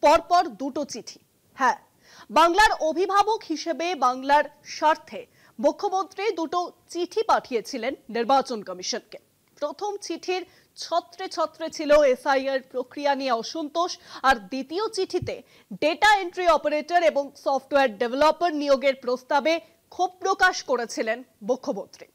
পরপর দুটো চিঠি। হ্যাঁ, বাংলার অভিভাবক হিসেবে বাংলার স্বার্থে মুখ্যমন্ত্রী দুটো চিঠি পাঠিয়েছিলেন নির্বাচন কমিশনকে। প্রথম চিঠির ছত্রে ছত্রে ছিল এসআইআর প্রক্রিয়া নিয়ে অসন্তোষ, আর দ্বিতীয় চিঠিতে ডেটা এন্ট্রি অপারেটর এবং সফটওয়্যার ডেভেলপার নিয়োগের প্রস্তাবে ক্ষোভ প্রকাশ করেছিলেন মুখ্যমন্ত্রী।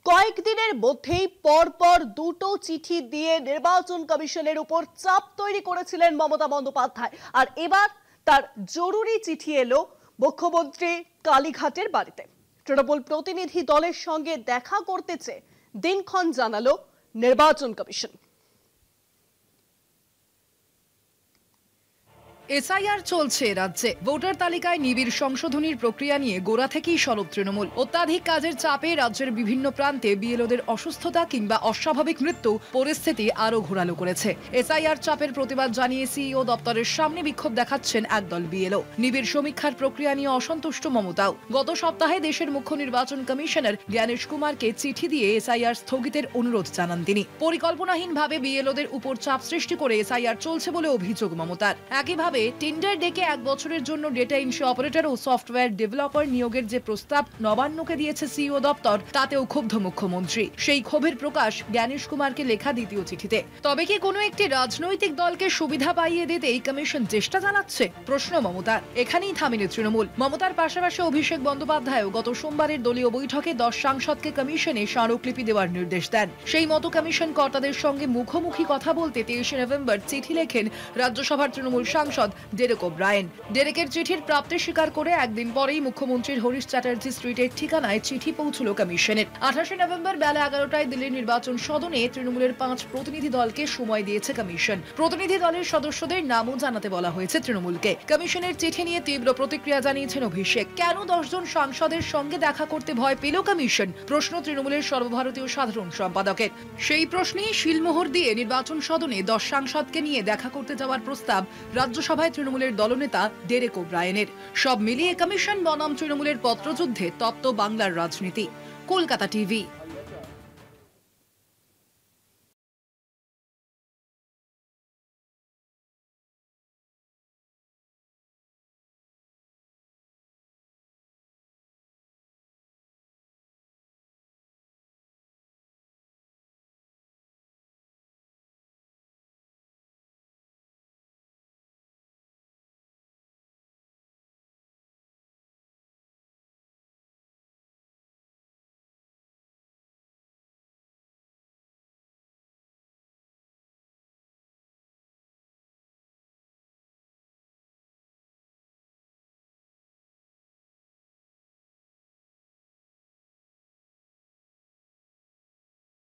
কয়েকদিনের মধ্যেই পরপর দুটো চিঠি দিয়ে নির্বাচন কমিশনের উপর চাপ তৈরি করেছিলেন মমতা বন্দ্যোপাধ্যায়। আর এবার তার জরুরি চিঠি এলো মুখ্যমন্ত্রী কালীঘাটের বাড়িতে। তৃণমূল প্রতিনিধি দলের সঙ্গে দেখা করতে চেয়ে দিনক্ষণ জানালো নির্বাচন কমিশন। এসআইআর চলছে রাজ্যে। ভোটার তালিকায় নিবিড় সংশোধনীর প্রক্রিয়া নিয়ে গোড়া থেকেই সরব তৃণমূল। অত্যাধিক কাজের চাপে রাজ্যের বিভিন্ন প্রান্তে বিএলওদের অসুস্থতা কিংবা অস্বাভাবিক মৃত্যু পরিস্থিতি আরও ঘোরালো করেছে। এসআইআর চাপের প্রতিবাদ জানিয়ে সিইও দপ্তরের সামনে বিক্ষোভ দেখাচ্ছেন একদল বিএলও। নিবিড় সমীক্ষার প্রক্রিয়া নিয়ে অসন্তুষ্ট মমতাও। গত সপ্তাহে দেশের মুখ্য নির্বাচন কমিশনার জ্ঞানেশ কুমারকে চিঠি দিয়ে এসআইআর স্থগিতের অনুরোধ জানান তিনি। পরিকল্পনাহীনভাবে বিএলওদের উপর চাপ সৃষ্টি করে এসআইআর চলছে বলে অভিযোগ মমতার। একইভাবে টেন্ডার ডেকে 1 বছরের জন্য ডেটা এন্ট্রি অপারেটর ও সফটওয়্যার ডেভেলপার নিয়োগের যে প্রস্তাব নবান্নকে দিয়েছে সিইও দপ্তর, তাতেও ক্ষুব্ধ মুখ্যমন্ত্রী। সেই ক্ষোভের প্রকাশ জ্ঞানেশ কুমারকে লেখা দ্বিতীয় চিঠিতে। তবে কি কোনো একটি রাজনৈতিক দলকে সুবিধা পাইয়ে দিতে এই কমিশন চেষ্টা চালাচ্ছে? প্রশ্ন মমতার। এখানেই থামেনি তৃণমূল। মমতার পাশাপাশি অভিষেক বন্দ্যোপাধ্যায়ও গত সোমবারের দলীয় বৈঠকে 10 সাংসদকে কমিশনে স্মারকলিপি দেওয়ার নির্দেশ দেন। সেই মতো কমিশন কর্তাদের সঙ্গে মুখোমুখি কথা বলতে 23 নভেম্বর চিঠি লেখেন রাজ্যসভার তৃণমূল সাংসদ ডেরেক ওব্রায়েন। ডেরেকের চিঠির প্রাপ্তি স্বীকার করে একদিন পরেই মুখ্যমন্ত্রীর হরিশ চ্যাটার্জি স্ট্রিটের ঠিকানায় চিঠি পৌঁছল কমিশনের। 28 নভেম্বর বেলা 11টায় দিল্লির নির্বাচন সদনে তৃণমূলের 5 প্রতিনিধি দলকে সময় দিয়েছে কমিশন। প্রতিনিধি দলের সদস্যদের নামও জানাতে বলা হয়েছে তৃণমূলকে। কমিশনের চিঠি নিয়ে তীব্র প্রতিক্রিয়া জানিয়েছেন অভিষেক। কেন 10 জন সাংসদের সঙ্গে দেখা করতে ভয় পেল কমিশন? প্রশ্ন তৃণমূলের সর্বভারতীয় সাধারণ সম্পাদকের। সেই প্রশ্নেই শিলমোহর দিয়ে নির্বাচন সদনে 10 সাংসদকে নিয়ে দেখা করতে যাওয়ার প্রস্তাব রাজ্যসভায় তৃণমূলের দলনেতা ডেরেক ওব্রায়েনের। সব মিলিয়ে কমিশন বনাম তৃণমূলের পত্রযুদ্ধে তপ্ত বাংলার রাজনীতি। কলকাতা টিভি।